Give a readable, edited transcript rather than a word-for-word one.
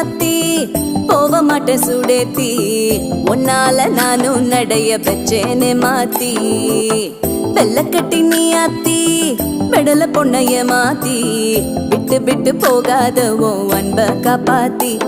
மாத்தி போக மாட்டேன் சுடேத்தி உன்னால நானும் நடைய பெற்றேனே மாத்தி வெள்ள கட்டி நீ ஆத்தி பெடல பொண்ணைய மாத்தி விட்டு விட்டு போகாத உன் அன்ப காப்பாத்தி